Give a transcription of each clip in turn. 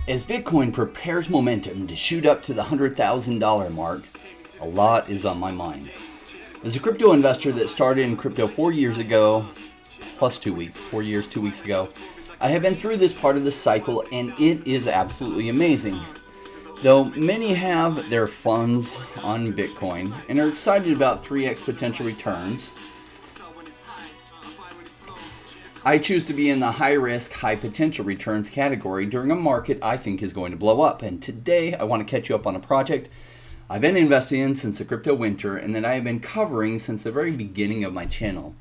As Bitcoin prepares momentum to shoot up to the $100,000 mark, a lot is on my mind. As a crypto investor that started in crypto 4 years ago, plus 2 weeks, 4 years, 2 weeks ago, I have been through this part of the cycle and it is absolutely amazing. Though many have their funds on Bitcoin and are excited about 3x potential returns, I choose to be in the high risk, high potential returns category during a market I think is going to blow up. And today I want to catch you up on a project I've been investing in since the crypto winter and that I have been covering since the very beginning of my channel.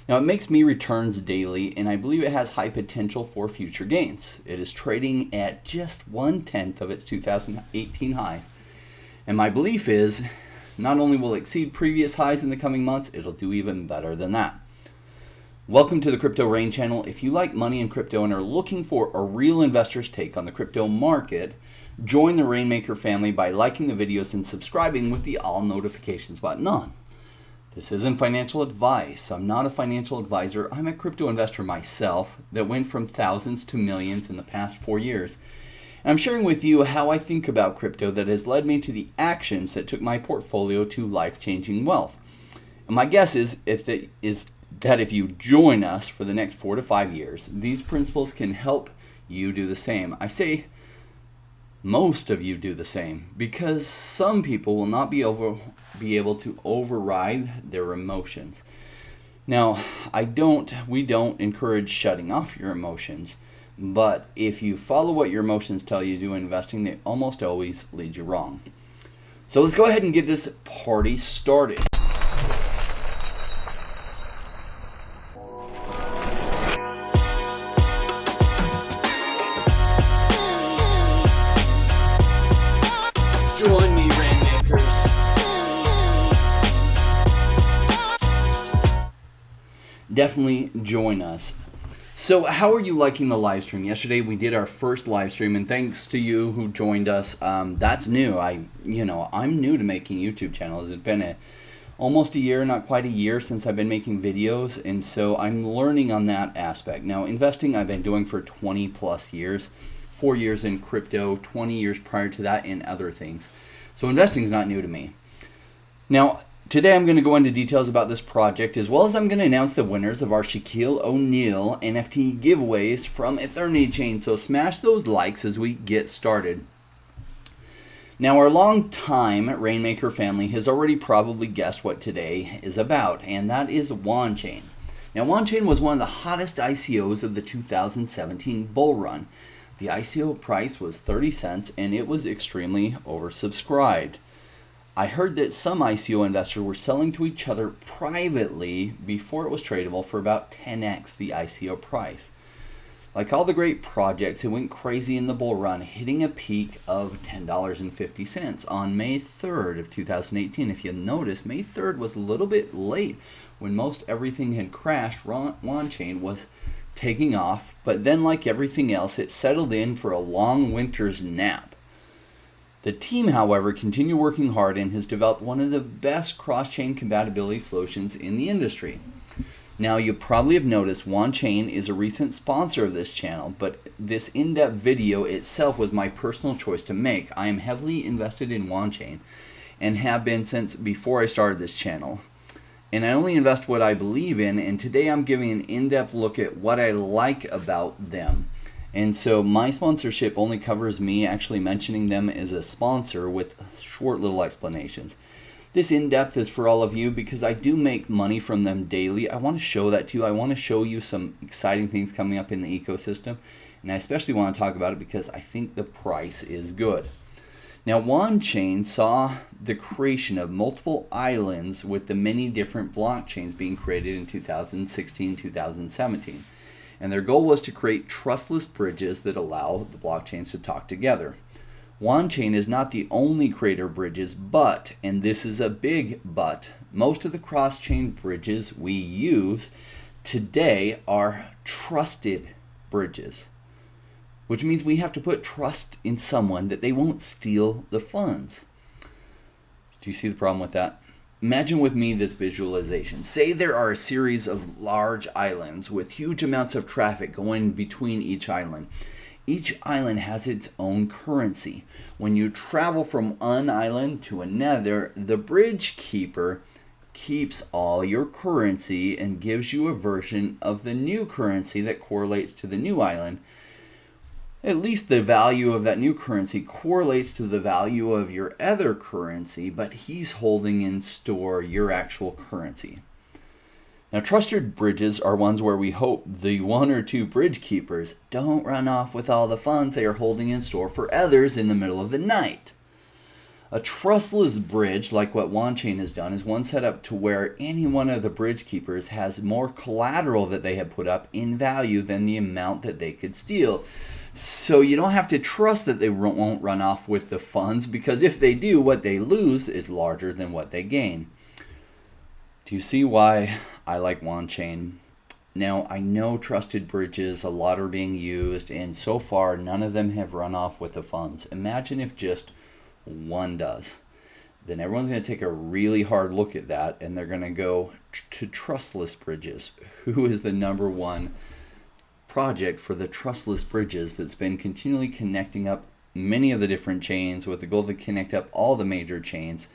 Now it makes me returns daily and I believe it has high potential for future gains. It is trading at just 1/10 of its 2018 high. And my belief is not only will it exceed previous highs in the coming months, it'll do even better than that. Welcome to the Crypto Rain channel. If you like money in crypto and are looking for a real investor's take on the crypto market, join the Rainmaker family by liking the videos and subscribing with the all notifications button on. This isn't financial advice. I'm not a financial advisor. I'm a crypto investor myself that went from thousands to millions in the past 4 years. And I'm sharing with you how I think about crypto that has led me to the actions that took my portfolio to life-changing wealth. And my guess is that if you join us for the next 4 to 5 years, these principles can help you do the same. I say most of you do the same because some people will not be able to override their emotions. Now, we don't encourage shutting off your emotions, but if you follow what your emotions tell you to do in investing, they almost always lead you wrong. So let's go ahead and get this party started. Join me, Rainmakers. Definitely join us. So how are you liking the live stream? Yesterday we did our first live stream, and thanks to you who joined us. That's new. I'm new to making YouTube channels. It's been almost a year, not quite a year, since I've been making videos, and so I'm learning on that aspect. Now, investing I've been doing for 20 plus years. 4 years in crypto, 20 years prior to that in other things. So investing is not new to me. Now, today I'm going to go into details about this project, as well as I'm going to announce the winners of our Shaquille O'Neal NFT giveaways from Eternity Chain. So smash those likes as we get started. Now, our long-time Rainmaker family has already probably guessed what today is about, and that is Wanchain. Now, Wanchain was one of the hottest ICOs of the 2017 bull run. The ICO price was 30 cents and it was extremely oversubscribed. I heard that some ICO investors were selling to each other privately before it was tradable for about 10x the ICO price. Like all the great projects, it went crazy in the bull run, hitting a peak of $10.50 on May 3rd of 2018. If you notice, May 3rd was a little bit late when most everything had crashed. Wanchain was taking off, but then like everything else, it settled in for a long winter's nap. The team, however, continued working hard and has developed one of the best cross-chain compatibility solutions in the industry. Now, you probably have noticed Wanchain is a recent sponsor of this channel, but this in-depth video itself was my personal choice to make. I am heavily invested in Wanchain and have been since before I started this channel. And I only invest what I believe in, and today I'm giving an in-depth look at what I like about them. And so my sponsorship only covers me actually mentioning them as a sponsor with short little explanations. This in-depth is for all of you because I do make money from them daily. I want to show that to you. I want to show you some exciting things coming up in the ecosystem, and I especially want to talk about it because I think the price is good. Now, Wanchain saw the creation of multiple islands with the many different blockchains being created in 2016, 2017. And their goal was to create trustless bridges that allow the blockchains to talk together. Wanchain is not the only creator of bridges, but, and this is a big but, most of the cross-chain bridges we use today are trusted bridges, which means we have to put trust in someone that they won't steal the funds. Do you see the problem with that? Imagine with me this visualization. Say there are a series of large islands with huge amounts of traffic going between each island. Each island has its own currency. When you travel from one island to another, the bridge keeper keeps all your currency and gives you a version of the new currency that correlates to the new island. At least the value of that new currency correlates to the value of your other currency, but he's holding in store your actual currency. Now, trusted bridges are ones where we hope the one or two bridge keepers don't run off with all the funds they are holding in store for others in the middle of the night. A trustless bridge, like what Wanchain has done, is one set up to where any one of the bridge keepers has more collateral that they have put up in value than the amount that they could steal. So you don't have to trust that they won't run off with the funds, because if they do, what they lose is larger than what they gain. Do you see why I like Wanchain? Now, I know trusted bridges, a lot are being used, and so far none of them have run off with the funds. Imagine if just one does. Then everyone's going to take a really hard look at that, and they're going to go to Trustless Bridges, who is the number one project for the trustless bridges that's been continually connecting up many of the different chains with the goal to connect up all the major chains,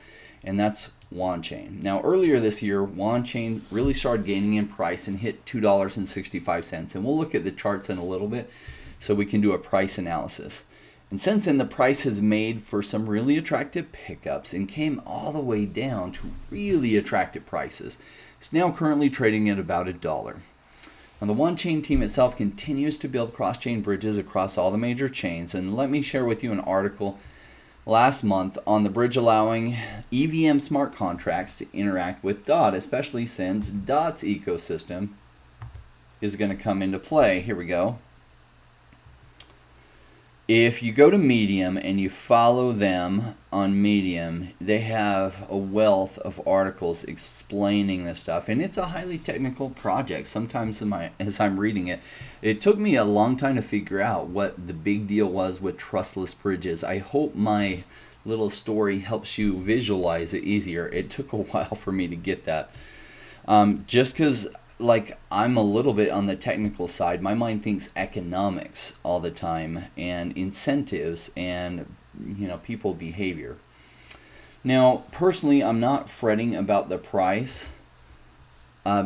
and that's Wanchain. Now, earlier this year, Wanchain really started gaining in price and hit $2.65, and we'll look at the charts in a little bit so we can do a price analysis. And since then, the price has made for some really attractive pickups and came all the way down to really attractive prices. It's now currently trading at about $1. Now, the Wanchain team itself continues to build cross-chain bridges across all the major chains, and let me share with you an article last month on the bridge allowing EVM smart contracts to interact with DOT, especially since DOT's ecosystem is going to come into play. Here we go. If you go to Medium and you follow them on Medium, they have a wealth of articles explaining this stuff, and it's a highly technical project. Sometimes as I'm reading it, it took me a long time to figure out what the big deal was with trustless bridges. I hope my little story helps you visualize it easier. It took a while for me to get that. Just because I'm a little bit on the technical side, my mind thinks economics all the time and incentives and people behavior. Now, personally, I'm not fretting about the price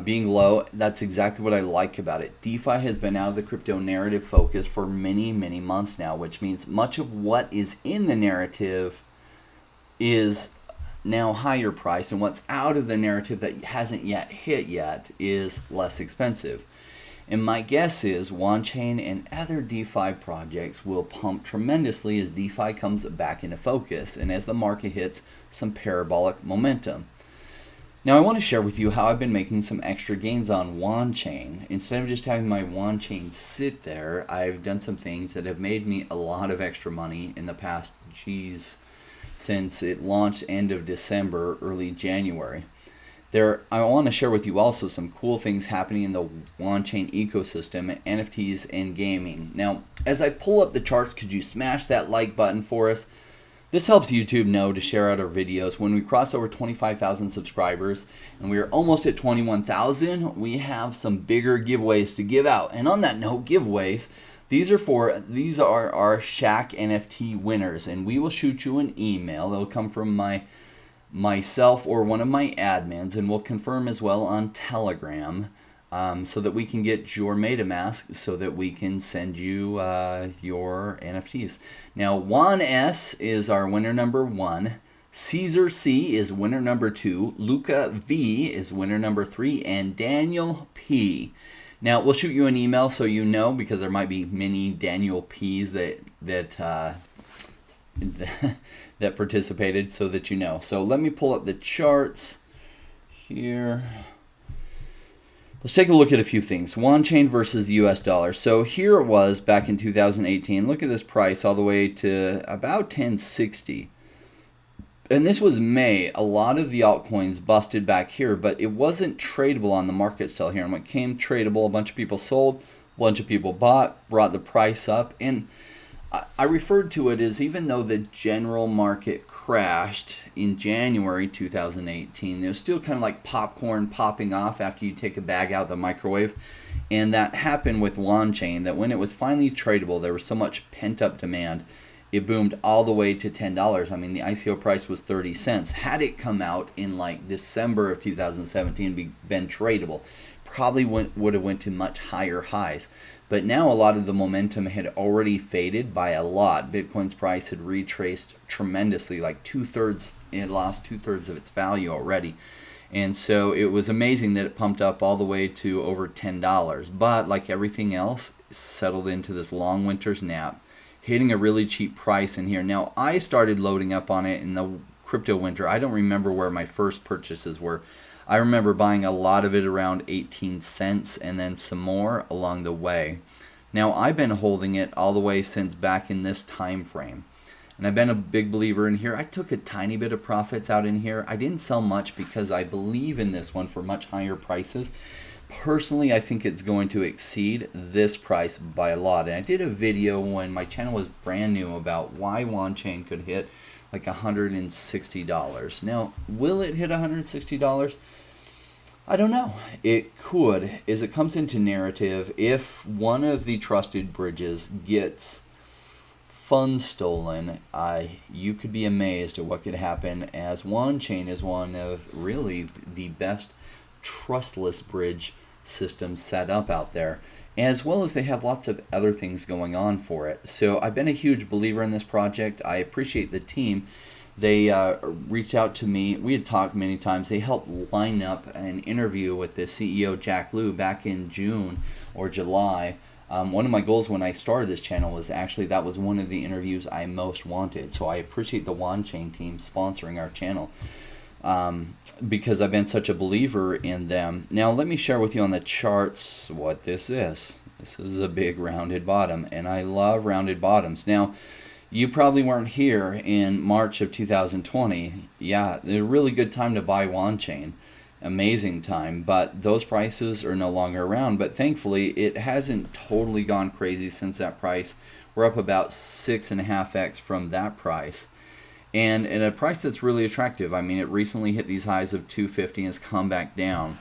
being low. That's exactly what I like about it. DeFi has been out of the crypto narrative focus for many months now, which means much of what is in the narrative is now higher priced, and what's out of the narrative that hasn't yet hit yet is less expensive. And my guess is Wanchain and other DeFi projects will pump tremendously as DeFi comes back into focus and as the market hits some parabolic momentum. Now, I want to share with you how I've been making some extra gains on Wanchain. Instead of just having my Wanchain sit there, I've done some things that have made me a lot of extra money in the past, since it launched end of December, early January. I want to share with you also some cool things happening in the Wanchain ecosystem, NFTs, and gaming. Now, as I pull up the charts, could you smash that like button for us? This helps YouTube know to share out our videos. When we cross over 25,000 subscribers and we are almost at 21,000, we have some bigger giveaways to give out. And on that note, giveaways, these are our Shack NFT winners, and we will shoot you an email. They'll come from myself or one of my admins, and we'll confirm as well on Telegram, so that we can get your MetaMask, so that we can send you your NFTs. Now, Juan S is our winner number 1. Caesar C is winner number 2. Luca V is winner number 3, and Daniel P. Now, we'll shoot you an email so you know, because there might be many Daniel P's that participated, so that you know. So let me pull up the charts here. Let's take a look at a few things. Wanchain versus the US dollar. So here it was back in 2018. Look at this price all the way to about 1060. And this was May. A lot of the altcoins busted back here, but it wasn't tradable on the market still here. And when it came tradable, a bunch of people sold, a bunch of people bought, brought the price up. And I referred to it as, even though the general market crashed in January 2018, it was still kind of like popcorn popping off after you take a bag out of the microwave. And that happened with Wanchain, that when it was finally tradable, there was so much pent-up demand, it boomed all the way to $10. I mean, the ICO price was 30 cents. Had it come out in like December of 2017 been tradable, probably would have went to much higher highs. But now a lot of the momentum had already faded by a lot. Bitcoin's price had retraced tremendously, like two-thirds, it lost two-thirds of its value already. And so it was amazing that it pumped up all the way to over $10. But like everything else, it settled into this long winter's nap, hitting a really cheap price in here. Now, I started loading up on it in the crypto winter. I don't remember where my first purchases were. I remember buying a lot of it around 18 cents and then some more along the way. Now, I've been holding it all the way since back in this time frame. And I've been a big believer in here. I took a tiny bit of profits out in here. I didn't sell much because I believe in this one for much higher prices. Personally, I think it's going to exceed this price by a lot. And I did a video when my channel was brand new about why Wanchain could hit like $160. Now, will it hit $160? I don't know. It could, as it comes into narrative. If one of the trusted bridges gets funds stolen, you could be amazed at what could happen, as Wanchain is one of really the best trustless bridge systems set up out there, as well as they have lots of other things going on for it. So I've been a huge believer in this project. I appreciate the team. They reached out to me. We had talked many times. They helped line up an interview with the CEO, Jack Liu, back in June or July. One of my goals when I started this channel was actually that was one of the interviews I most wanted. So I appreciate the Wanchain team sponsoring our channel because I've been such a believer in them. Now let me share with you on the charts what this is. This is a big rounded bottom, and I love rounded bottoms. Now, you probably weren't here in March of 2020. Yeah, a really good time to buy Wanchain. Amazing time, but those prices are no longer around. But thankfully, it hasn't totally gone crazy since that price. We're up about 6.5x from that price. And at a price that's really attractive. I mean, it recently hit these highs of 250 and has come back down.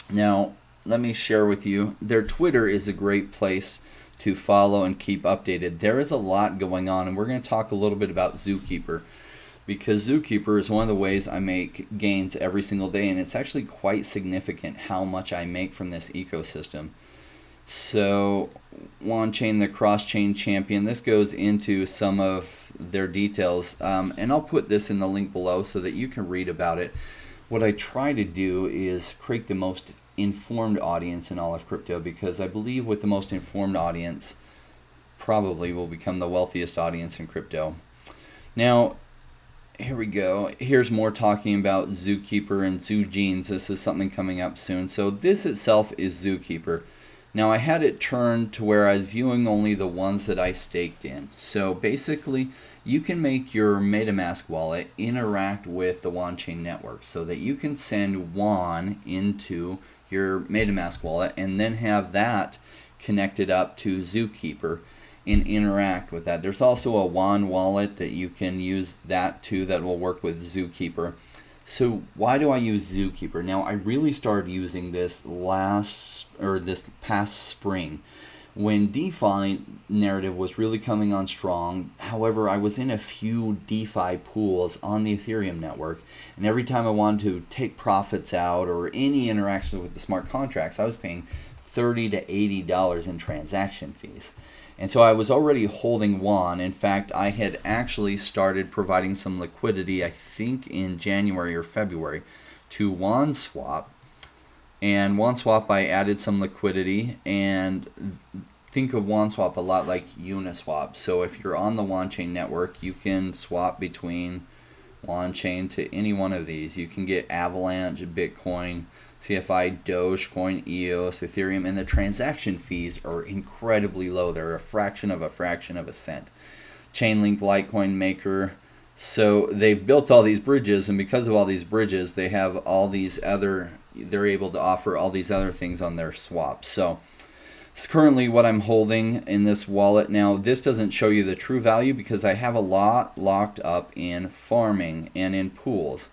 Now, let me share with you, their Twitter is a great place to follow and keep updated. There is a lot going on, and we're going to talk a little bit about Zookeeper, because Zookeeper is one of the ways I make gains every single day, and it's actually quite significant how much I make from this ecosystem. So Wanchain, the cross-chain champion, this goes into some of their details, and I'll put this in the link below so that you can read about it. What I try to do is create the most informed audience in all of crypto, because I believe with the most informed audience probably will become the wealthiest audience in crypto. Now, here we go. Here's more talking about Zookeeper and ZooGenes. This is something coming up soon. So this itself is Zookeeper. Now, I had it turned to where I was viewing only the ones that I staked in. So basically, you can make your MetaMask wallet interact with the Wanchain network so that you can send WAN into your MetaMask wallet and then have that connected up to Zookeeper and interact with that. There's also a WAN wallet that you can use that too that will work with Zookeeper. So why do I use Zookeeper? Now, I really started using this this past spring when DeFi narrative was really coming on strong. However, I was in a few DeFi pools on the Ethereum network, and every time I wanted to take profits out or any interaction with the smart contracts, I was paying $30 to $80 in transaction fees. And so I was already holding WAN. In fact, I had actually started providing some liquidity, I think in January or February, to WANSwap. And WANSwap, I added some liquidity, and think of WANSwap a lot like Uniswap. So if you're on the Wanchain network, you can swap between Wanchain to any one of these. You can get Avalanche, Bitcoin, CFI, Dogecoin, EOS, Ethereum, and the transaction fees are incredibly low. They're a fraction of a cent. Chainlink, Litecoin, Maker. So they've built all these bridges, and because of all these bridges, they have all these other, they're able to offer all these other things on their swaps. So it's currently what I'm holding in this wallet. Now, this doesn't show you the true value because I have a lot locked up in farming and in pools.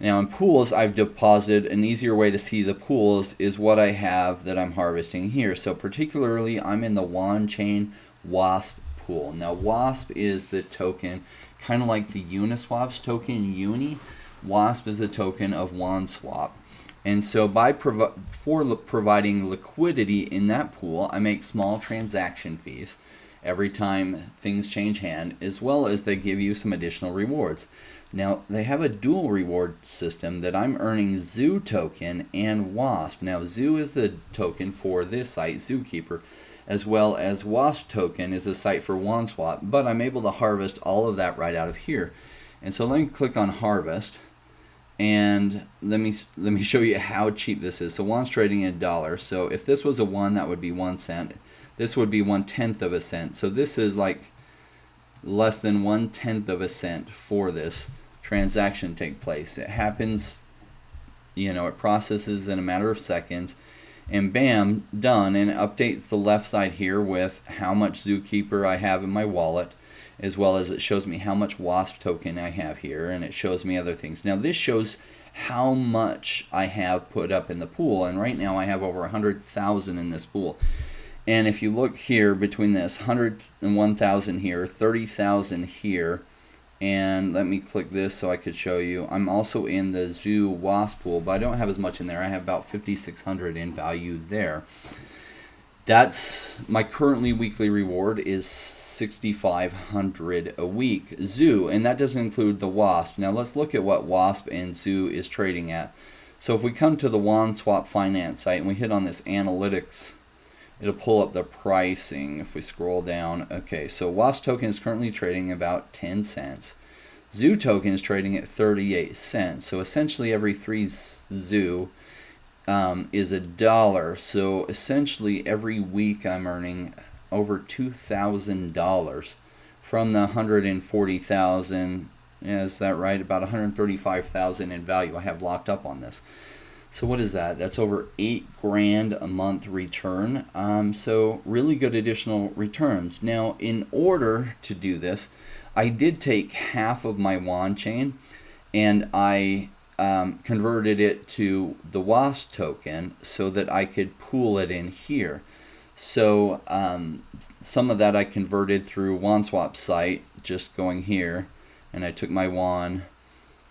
Now in pools, I've deposited. An easier way to see the pools is what I have that I'm harvesting here. So particularly, I'm in the Wanchain WASP pool. Now WASP is the token, kind of like the Uniswap's token Uni. WASP is a token of WanSwap. And so by providing liquidity in that pool, I make small transaction fees every time things change hand, as well as they give you some additional rewards. Now, they have a dual reward system that I'm earning Zoo token and WASP. Now, Zoo is the token for this site, Zookeeper, as well as WASP token is a site for WanSwap, but I'm able to harvest all of that right out of here. And so let me click on Harvest, and let me show you how cheap this is. So one's trading at $1. So if this was a 1, that would be 1 cent. This would be 1/10 of a cent. So this is like less than 1/10 of a cent for this transaction take place. It happens, it processes in a matter of seconds, and bam, done. And it updates the left side here with how much Zookeeper I have in my wallet, as well as it shows me how much WASP token I have here, and it shows me other things. Now this shows how much I have put up in the pool, and right now I have over 100,000 in this pool. And if you look here between this 101,000 here, 30,000 here, and let me click this so I could show you. I'm also in the Zoo WASP pool, but I don't have as much in there. I have about 5,600 in value there. That's my currently weekly reward is 6,500 a week Zoo, and that doesn't include the WASP. Now let's look at what WASP and Zoo is trading at. So if we come to the WanSwap finance site and we hit on this analytics, it'll pull up the pricing. If we scroll down, okay, so WASP token is currently trading about 10 cents. Zoo token is trading at 38 cents. So essentially every 3 Zoo is $1. So essentially every week I'm earning over $2,000 from the 140,000. Is that right? About 135,000 in value I have locked up on this. So what is that? That's over $8,000 a month return. So really good additional returns. Now, in order to do this, I did take half of my Wanchain and I converted it to the WASP token so that I could pool it in here. So some of that I converted through WanSwap site, just going here, and I took my WAN.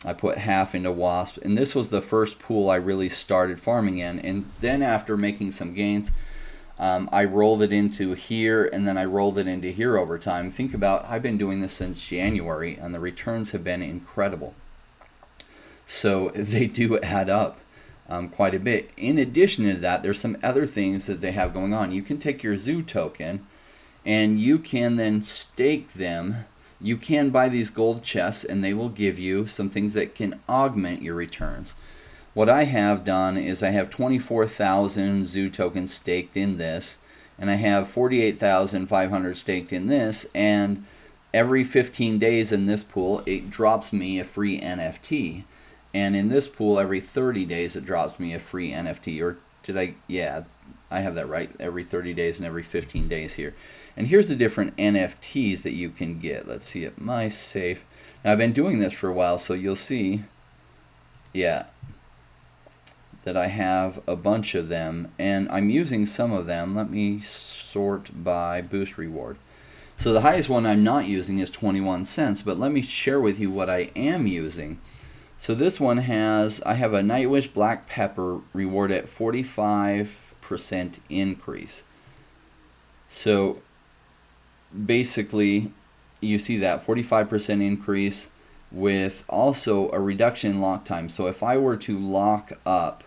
I put half into WASP, and this was the first pool I really started farming in. And then after making some gains, I rolled it into here, and then I rolled it into here over time. Think about, I've been doing this since January, and the returns have been incredible. So they do add up quite a bit. In addition to that, there's some other things that they have going on. You can take your Zoo token, and you can then stake them. You can buy these gold chests, and they will give you some things that can augment your returns. What I have done is I have 24,000 Zoo tokens staked in this, and I have 48,500 staked in this, and every 15 days in this pool, it drops me a free NFT. And in this pool, every 30 days, it drops me a free NFT. Or did I? Yeah, I have that right. Every 30 days and every 15 days here. And here's the different NFTs that you can get. Let's see at my safe. Now, I've been doing this for a while, so you'll see, yeah, that I have a bunch of them. And I'm using some of them. Let me sort by boost reward. So the highest one I'm not using is 21 cents. But let me share with you what I am using. So this one has, I have a Nightwish Black Pepper reward at 45% increase. So basically, you see that 45% increase with also a reduction in lock time. So if I were to lock up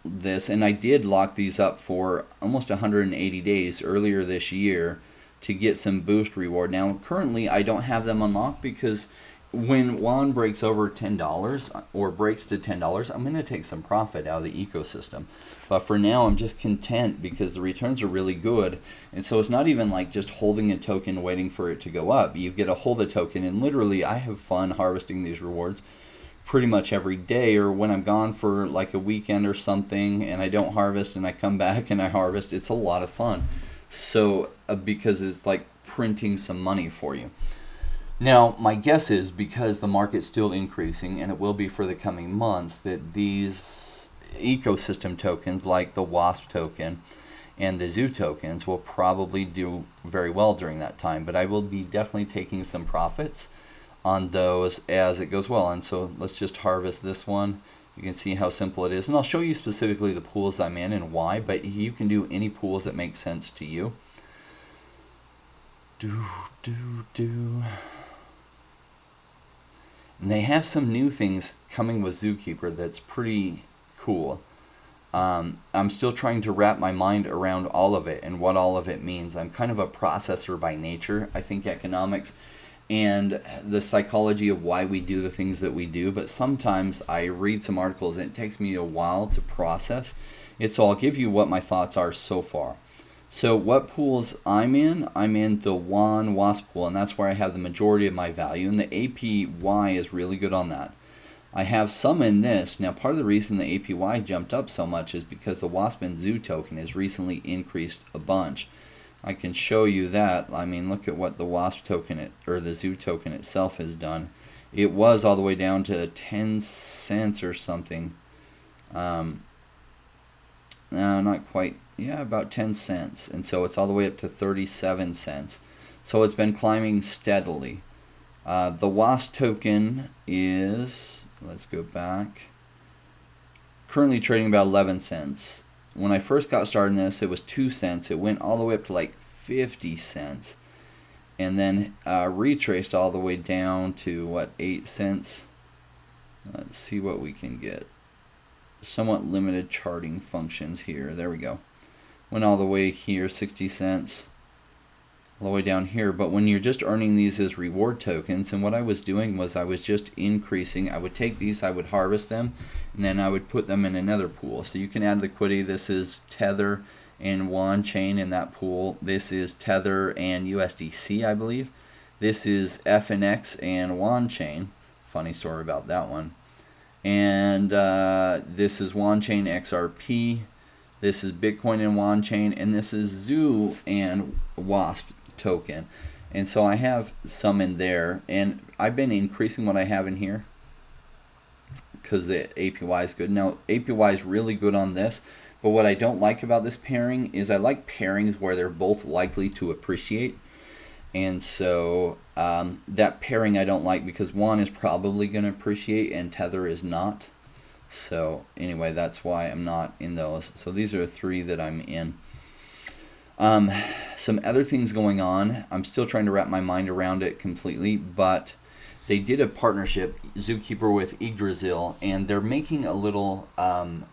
this, and I did lock these up for almost 180 days earlier this year to get some boost reward. Now currently I don't have them unlocked because when WAN breaks over $10 or breaks to $10, I'm going to take some profit out of the ecosystem. But for now, I'm just content because the returns are really good. And so it's not even like just holding a token waiting for it to go up. You get a hold of the token, and literally I have fun harvesting these rewards pretty much every day, or when I'm gone for like a weekend or something and I don't harvest and I come back and I harvest. It's a lot of fun. So because it's like printing some money for you. Now, my guess is because the market's still increasing, and it will be for the coming months, that these ecosystem tokens like the WASP token and the Zoo tokens will probably do very well during that time. But I will be definitely taking some profits on those as it goes well. And so let's just harvest this one. You can see how simple it is. And I'll show you specifically the pools I'm in and why, but you can do any pools that make sense to you. And they have some new things coming with Zookeeper that's pretty cool. I'm still trying to wrap my mind around all of it and what all of it means. I'm kind of a processor by nature. I think economics and the psychology of why we do the things that we do, but sometimes I read some articles and it takes me a while to process it, so I'll give you what my thoughts are so far. So what pools I'm in the WASP pool, and that's where I have the majority of my value, and the APY is really good on that. I have some in this. Now, part of the reason the APY jumped up so much is because the WASP and Zoo token has recently increased a bunch. I can show you that. I mean, look at what the WASP token or the Zoo token itself has done. It was all the way down to 10 cents or something. No, not quite. Yeah, about 10 cents. And so it's all the way up to 37 cents. So it's been climbing steadily. The WASP token is, let's go back, currently trading about 11 cents. When I first got started in this, it was 2 cents. It went all the way up to like 50 cents. And then retraced all the way down to, what, 8 cents? Let's see what we can get. Somewhat limited charting functions here. There we go. Went all the way here, 60 cents, all the way down here. But when you're just earning these as reward tokens, and what I was doing was I was just increasing. I would take these, I would harvest them, and then I would put them in another pool. So you can add liquidity. This is Tether and Wanchain in that pool. This is Tether and USDC, I believe. This is FNX and Wanchain. Funny story about that one. And this is Wanchain XRP. This is Bitcoin and Wanchain, and this is Zoo and WASP token. And so I have some in there, and I've been increasing what I have in here because the APY is good. Now, APY is really good on this, but what I don't like about this pairing is I like pairings where they're both likely to appreciate. And so that pairing I don't like because one is probably going to appreciate and Tether is not. So anyway, that's why I'm not in those. So these are 3 that I'm in. Some other things going on. I'm still trying to wrap my mind around it completely, but they did a partnership, Zookeeper with Yggdrasil, and they're making a little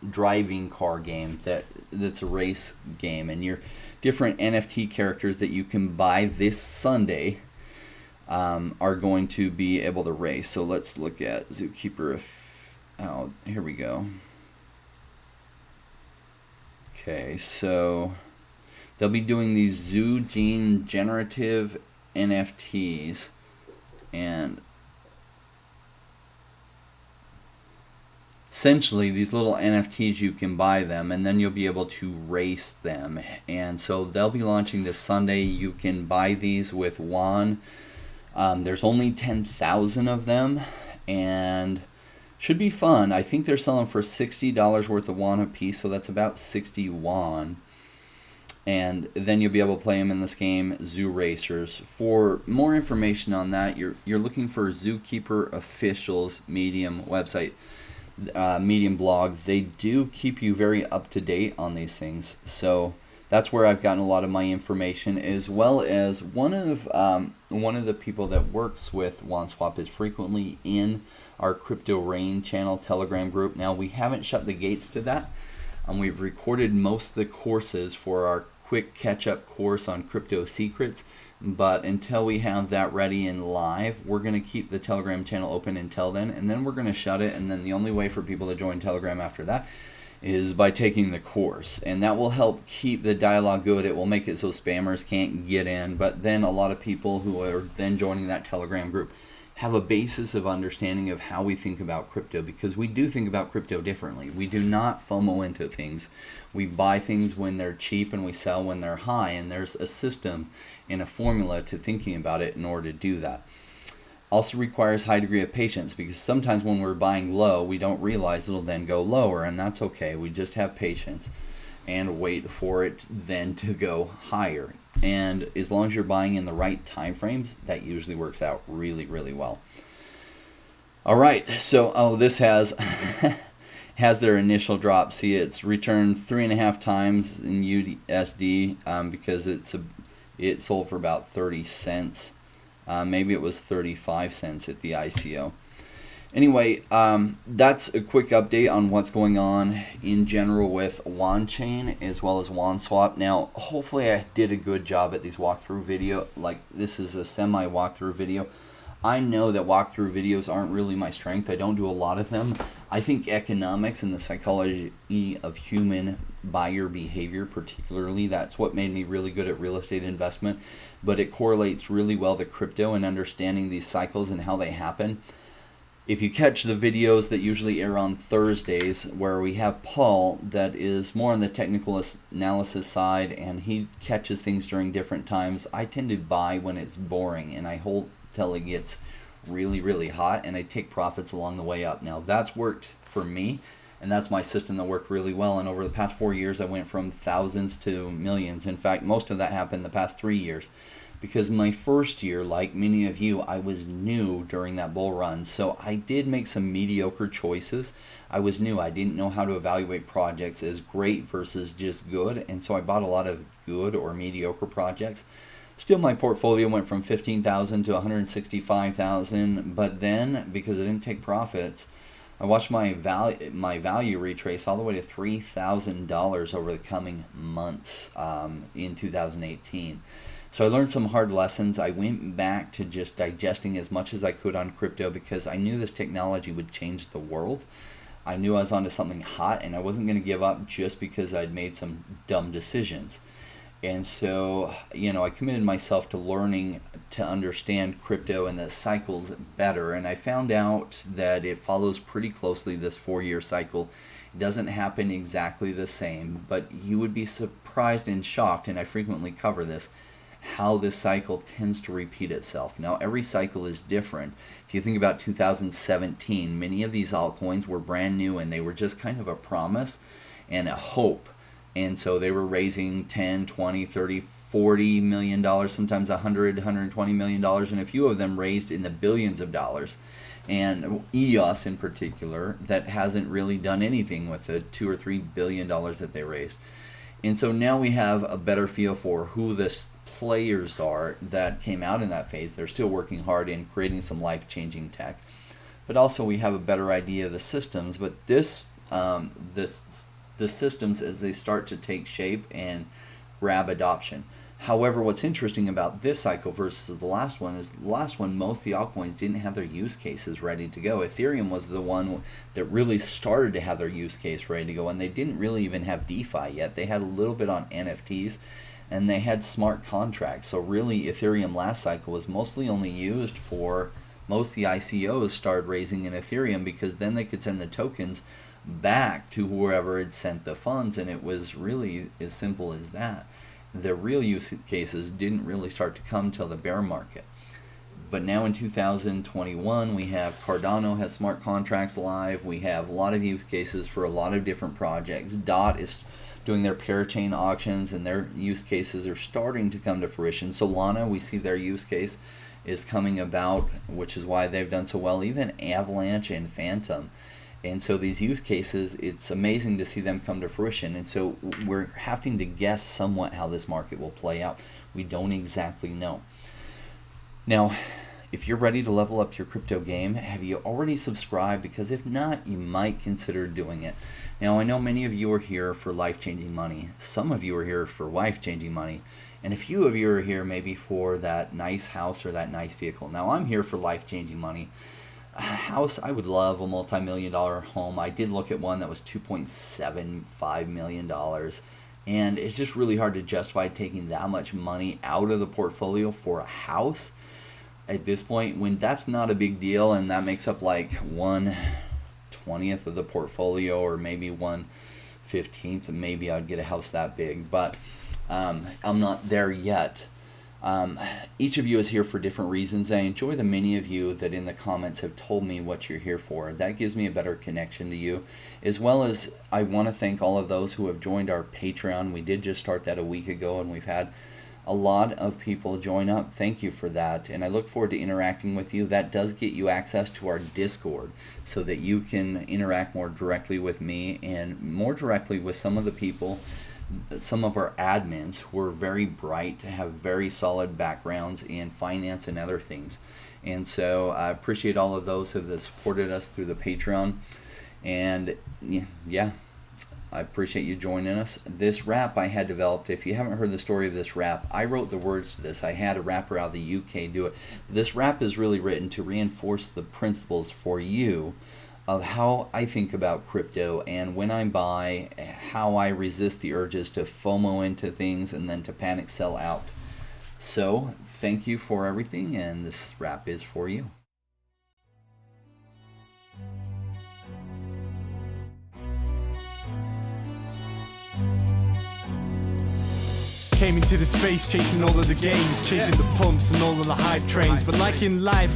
driving car game that's a race game, and your different NFT characters that you can buy this Sunday are going to be able to race. So let's look at Zookeeper. Oh, here we go. Okay, so they'll be doing these ZooGenes generative NFTs, and essentially these little NFTs, you can buy them and then you'll be able to race them. And so they'll be launching this Sunday. You can buy these with WAN. There's only 10,000 of them, and should be fun. I think they're selling for $60 worth of WAN a piece, so that's about 60 WAN. And then you'll be able to play them in this game, Zoo Racers. For more information on that, you're looking for Zookeeper Official's Medium website, Medium blog. They do keep you very up to date on these things, so that's where I've gotten a lot of my information, as well as one of the people that works with OneSwap is frequently in our Crypto Rain channel Telegram group. Now, we haven't shut the gates to that. We've recorded most of the courses for our quick catch-up course on crypto secrets, but until we have that ready and live, we're going to keep the Telegram channel open until then, and then we're going to shut it, and then the only way for people to join Telegram after that is by taking the course, and that will help keep the dialogue good. It will make it so spammers can't get in, but then a lot of people who are then joining that Telegram group have a basis of understanding of how we think about crypto, because we do think about crypto differently. We do not FOMO into things. We buy things when they're cheap and we sell when they're high, and there's a system and a formula to thinking about it in order to do that. Also requires high degree of patience, because sometimes when we're buying low, we don't realize it'll then go lower, and that's okay. We just have patience and wait for it then to go higher. And as long as you're buying in the right time frames, that usually works out really, really well. All right, so this has has their initial drop. See, it's returned 3.5 times in USD because it sold for about 30 cents. Maybe it was 35 cents at the ICO. Anyway, that's a quick update on what's going on in general with Wanchain as well as WanSwap. Now, hopefully I did a good job at these walkthrough video. Like, this is a semi walkthrough video. I know that walkthrough videos aren't really my strength. I don't do a lot of them. I think economics and the psychology of human buyer behavior particularly, that's what made me really good at real estate investment. But it correlates really well to crypto and understanding these cycles and how they happen. If you catch the videos that usually air on Thursdays, where we have Paul that is more on the technical analysis side, and he catches things during different times, I tend to buy when it's boring, and I hold till it gets really, really hot, and I take profits along the way up. Now, that's worked for me, and that's my system that worked really well. And over the past 4 years, I went from thousands to millions. In fact, most of that happened the past 3 years. Because my first year, like many of you, I was new during that bull run. So I did make some mediocre choices. I was new. I didn't know how to evaluate projects as great versus just good. And so I bought a lot of good or mediocre projects. Still, my portfolio went from 15,000 to 165,000. But then, because I didn't take profits, I watched my value retrace all the way to $3,000 over the coming months in 2018. So I learned some hard lessons. I went back to just digesting as much as I could on crypto because I knew this technology would change the world. I knew I was onto something hot, and I wasn't going to give up just because I'd made some dumb decisions. And so, I committed myself to learning to understand crypto and the cycles better. And I found out that it follows pretty closely this 4-year cycle. It doesn't happen exactly the same, but you would be surprised and shocked, and I frequently cover this, how this cycle tends to repeat itself. Now, every cycle is different. If you think about 2017, many of these altcoins were brand new, and they were just kind of a promise and a hope. And so they were raising 10, 20, 30, 40 million dollars, sometimes 100, 120 million dollars, and a few of them raised in the billions of dollars. And EOS in particular, that hasn't really done anything with the $2 or $3 billion that they raised. And so now we have a better feel for who the players are that came out in that phase. They're still working hard in creating some life-changing tech. But also we have a better idea of the systems. But the systems, as they start to take shape and grab adoption. However, what's interesting about this cycle versus the last one is the last one, most of the altcoins didn't have their use cases ready to go. Ethereum was the one that really started to have their use case ready to go, and they didn't really even have DeFi yet. They had a little bit on NFTs, and they had smart contracts. So really, Ethereum last cycle was mostly only used for, most of the ICOs started raising in Ethereum because then they could send the tokens back to whoever had sent the funds, and it was really as simple as that. The real use cases didn't really start to come till the bear market. But now in 2021, we have Cardano has smart contracts live. We have a lot of use cases for a lot of different projects. DOT is doing their parachain auctions, and their use cases are starting to come to fruition. Solana, we see their use case is coming about, which is why they've done so well. Even Avalanche and Phantom. And so these use cases, it's amazing to see them come to fruition. And so we're having to guess somewhat how this market will play out. We don't exactly know. Now, if you're ready to level up your crypto game, have you already subscribed? Because if not, you might consider doing it. Now, I know many of you are here for life-changing money. Some of you are here for wife-changing money. And a few of you are here maybe for that nice house or that nice vehicle. Now, I'm here for life-changing money. A house, I would love a multi-million-dollar home. I did look at one that was $2.75 million. And it's just really hard to justify taking that much money out of the portfolio for a house at this point, when that's not a big deal, and that makes up like 1/20th of the portfolio, or maybe 1/15th. Maybe I'd get a house that big, but I'm not there yet. each of you is here for different reasons. I enjoy the many of you that in the comments have told me what you're here for. That gives me a better connection to you, as well as I want to thank all of those who have joined our Patreon. We did just start that a week ago, and we've had a lot of people join up. Thank you for that, and I look forward to interacting with you. That does get you access to our Discord so that you can interact more directly with me and more directly with some of the people, some of our admins who are very bright, have very solid backgrounds in finance and other things. And so I appreciate all of those who have supported us through the Patreon. And yeah, I appreciate you joining us. This rap I had developed, if you haven't heard the story of this rap, I wrote the words to this. I had a rapper out of the UK do it. This rap is really written to reinforce the principles for you of how I think about crypto, and when I buy, how I resist the urges to FOMO into things and then to panic sell out. So thank you for everything, and this rap is for you. Came into the space chasing all of the games, chasing the pumps and all of the hype trains. But like in life,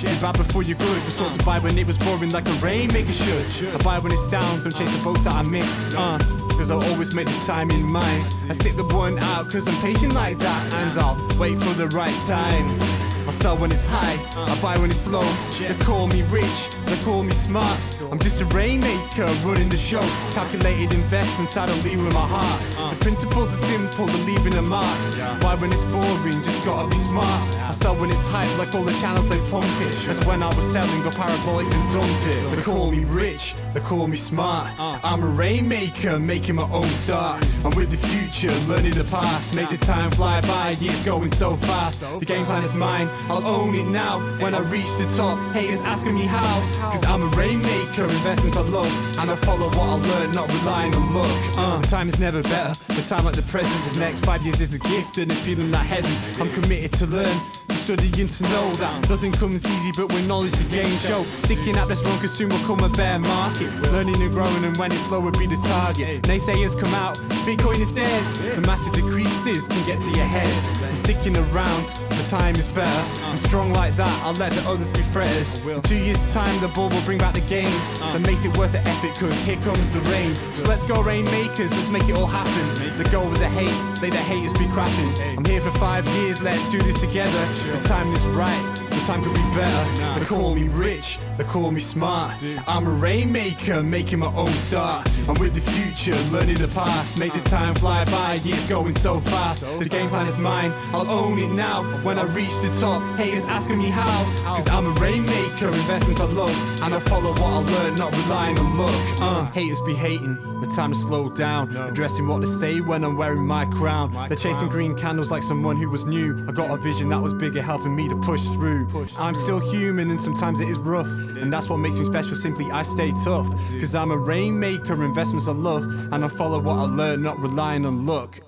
you buy before you're good. Was taught to buy when it was boring like a Rainmaker should. I buy when it's down, don't chase the boats that I miss. Cause I always make the time in mind. I sit the one out cause I'm patient like that. And I'll wait for the right time. I sell when it's high, I buy when it's low. They call me rich, they call me smart. I'm just a Rainmaker running the show. Calculated investments, I don't lead with my heart. The principles are simple, they're leaving a mark. Buy when it's boring, just gotta be smart. I sell when it's hype, like all the channels they pump it. That's when I was selling, go parabolic and dump it. They call me rich, they call me smart. I'm a Rainmaker, making my own start. I'm with the future, learning the past. Makes the time fly by, years going so fast. The game plan is mine, I'll own it now. When I reach the top, haters asking me how. Cause I'm a Rainmaker, investments I love. And I follow what I learn, not relying on luck. The time is never better, the time like the present. This next 5 years is a gift and it's feeling like heaven. I'm committed to learn, to study and to know that nothing comes easy but when knowledge the gain show. Sticking at best wrong cause soon will come a bear market. Learning and growing and when it's slow will be the target. Naysayers come out, Bitcoin is dead. The massive decreases can get to your head. I'm sticking around, the time is better. I'm strong like that, I'll let the others be fretters. In 2 years time the bull will bring back the gains. That makes it worth the effort cause here comes the rain. So let's go Rainmakers, let's make it all happen. Let go with the hate, let the haters be crapping. I'm here for 5 years, let's do this together. The time is right, the time could be better. They call me rich, they call me smart. I'm a Rainmaker, making my own start. I'm with the future, learning the past. Makes the time fly by, years going so fast. This game plan is mine, I'll own it now. When I reach the top, haters asking me how. Cause I'm a Rainmaker, investments I love. And I follow what I learn, not relying on luck. Haters be hating, the time to slow down. Addressing what they say when I'm wearing my crown. They're chasing green candles like someone who was new. I got a vision that was bigger, helping me to push through. I'm still human and sometimes it is rough. And that's what makes me special, simply I stay tough. Cause I'm a Rainmaker, investments I love. And I follow what I learn, not relying on luck.